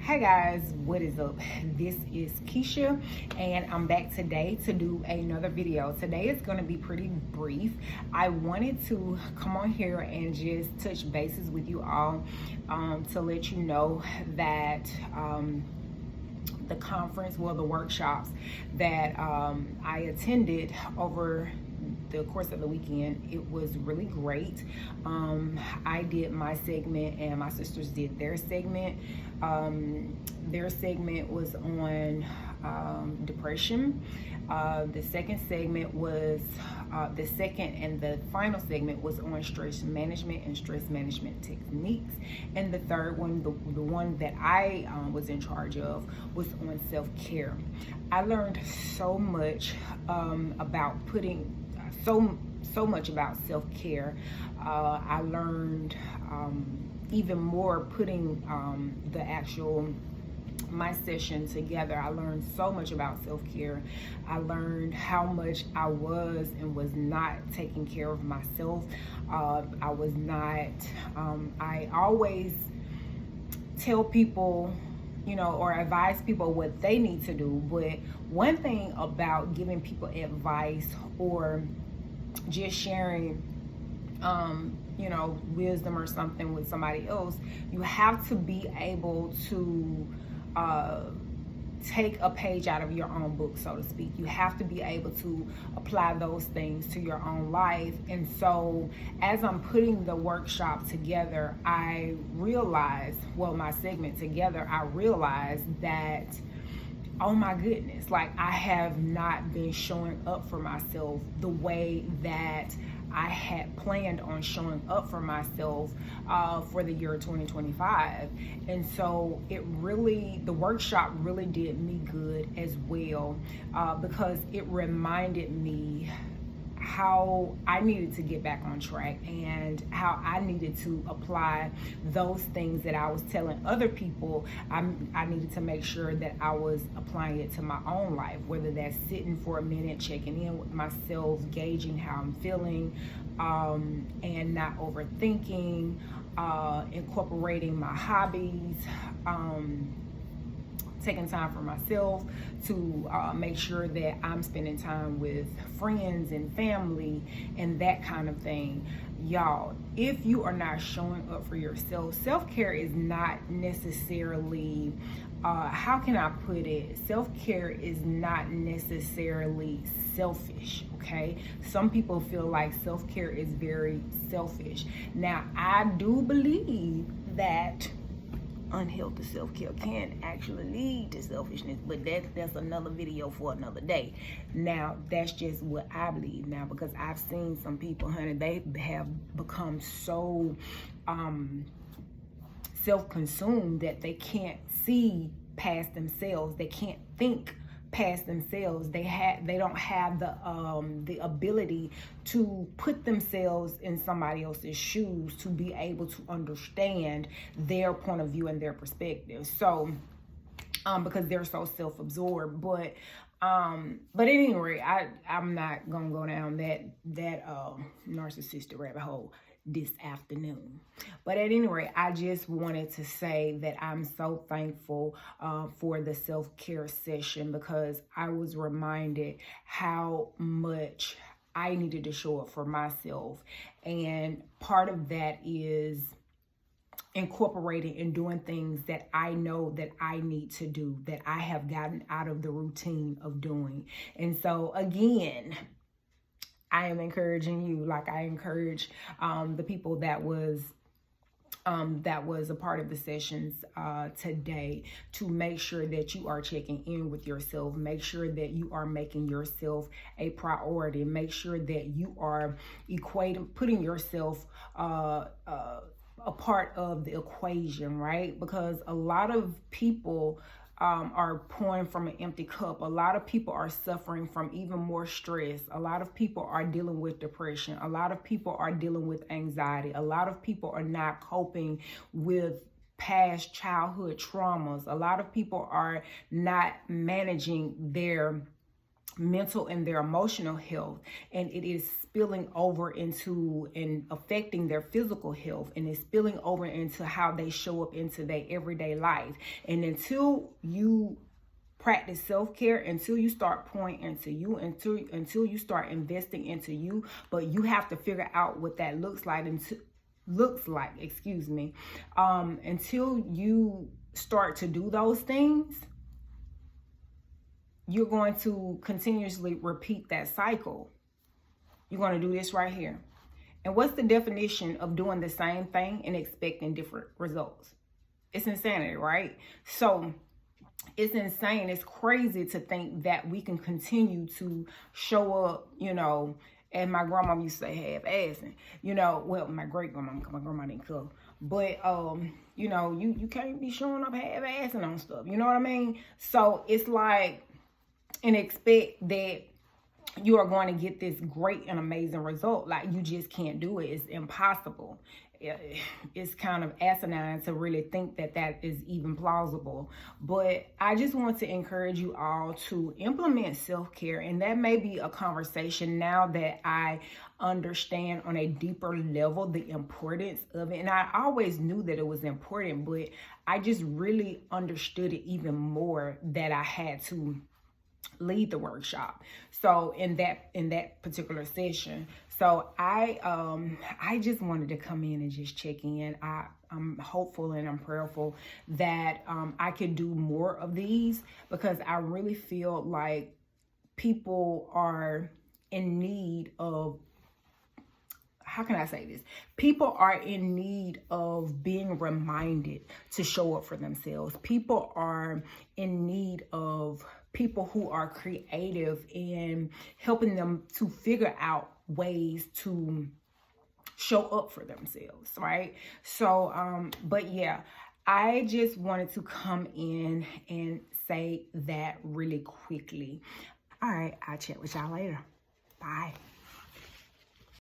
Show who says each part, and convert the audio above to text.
Speaker 1: Hi guys, what is up? This is Keisha and I'm back today to do another video. Today is going to be pretty brief. I wanted to come on here and just touch bases with you all to let you know that the conference, the workshops that I attended over the course of the weekend, it was really great. I did my segment and my sisters did their segment. Their segment was on depression. The second segment was the second and the final segment was on stress management and stress management techniques, and the third one, the one that I was in charge of, was on self-care. I learned so much about putting so much about self-care. I learned even more putting my session together. I learned so much about self-care. I learned how much I was and was not taking care of myself. I was not, I always tell people, or advise people what they need to do. But one thing about giving people advice or just sharing wisdom or something with somebody else, you have to be able to take a page out of your own book, so to speak. You have to be able to apply those things to your own life. And so as I'm putting the workshop together, I realized, my segment together, I realized that, oh my goodness, like I have not been showing up for myself the way that I had planned on showing up for myself for the year 2025. And so the workshop really did me good as well, because it reminded me how I needed to get back on track and how I needed to apply those things that I was telling other people. I needed to make sure that I was applying it to my own life, whether that's sitting for a minute, checking in with myself, gauging how I'm feeling, and not overthinking, incorporating my hobbies, taking time for myself to make sure that I'm spending time with friends and family and that kind of thing. Y'all, if you are not showing up for yourself, self-care is not necessarily, how can I put it? Self-care is not necessarily selfish, okay? Some people feel like self-care is very selfish. Now, I do believe that unhealthy self-care can actually lead to selfishness, but that's another video for another day. Now, that's just what I believe now, because I've seen some people, honey, they have become so self-consumed that they can't see past themselves. They can't think past themselves. They don't have the ability to put themselves in somebody else's shoes to be able to understand their point of view and their perspective. So because they're so self-absorbed. But anyway, I'm not gonna go down that narcissistic rabbit hole this afternoon. But at any rate, I just wanted to say that I'm so thankful for the self-care session, because I was reminded how much I needed to show up for myself. And part of that is incorporating and doing things that I know that I need to do, that I have gotten out of the routine of doing. And so again, I am encouraging you, like I encourage the people that was a part of the sessions today, to make sure that you are checking in with yourself. Make sure that you are making yourself a priority. Make sure that you are putting yourself a part of the equation, right? Because a lot of people are pouring from an empty cup. A lot of people are suffering from even more stress. A lot of people are dealing with depression. A lot of people are dealing with anxiety. A lot of people are not coping with past childhood traumas. A lot of people are not managing their mental and their emotional health, and it is spilling over into and affecting their physical health, and it's spilling over into how they show up into their everyday life. And until you practice self-care, until you start pouring into you, until you start investing into you, but you have to figure out what that looks like, until you start to do those things, you're going to continuously repeat that cycle. You're going to do this right here. And what's the definition of doing the same thing and expecting different results? It's insanity, right? So it's insane. It's crazy to think that we can continue to show up, and my grandma used to say half-assing, well, my great-grandma, my grandma didn't cook, but, you can't be showing up half-assing on stuff, you know what I mean? So it's like, and expect that you are going to get this great and amazing result. Like, you just can't do it. It's impossible. It's kind of asinine to really think that that is even plausible. But I just want to encourage you all to implement self-care. And that may be a conversation now that I understand on a deeper level the importance of it. And I always knew that it was important, but I just really understood it even more that I had to lead the workshop. So in that particular session, so I just wanted to come in and just check in. I'm hopeful and I'm prayerful that I could do more of these, because I really feel like people are in need of, how can I say this? People are in need of being reminded to show up for themselves. People are in need of people who are creative and helping them to figure out ways to show up for themselves, right? So, but yeah, I just wanted to come in and say that really quickly. All right, I'll chat with y'all later. Bye.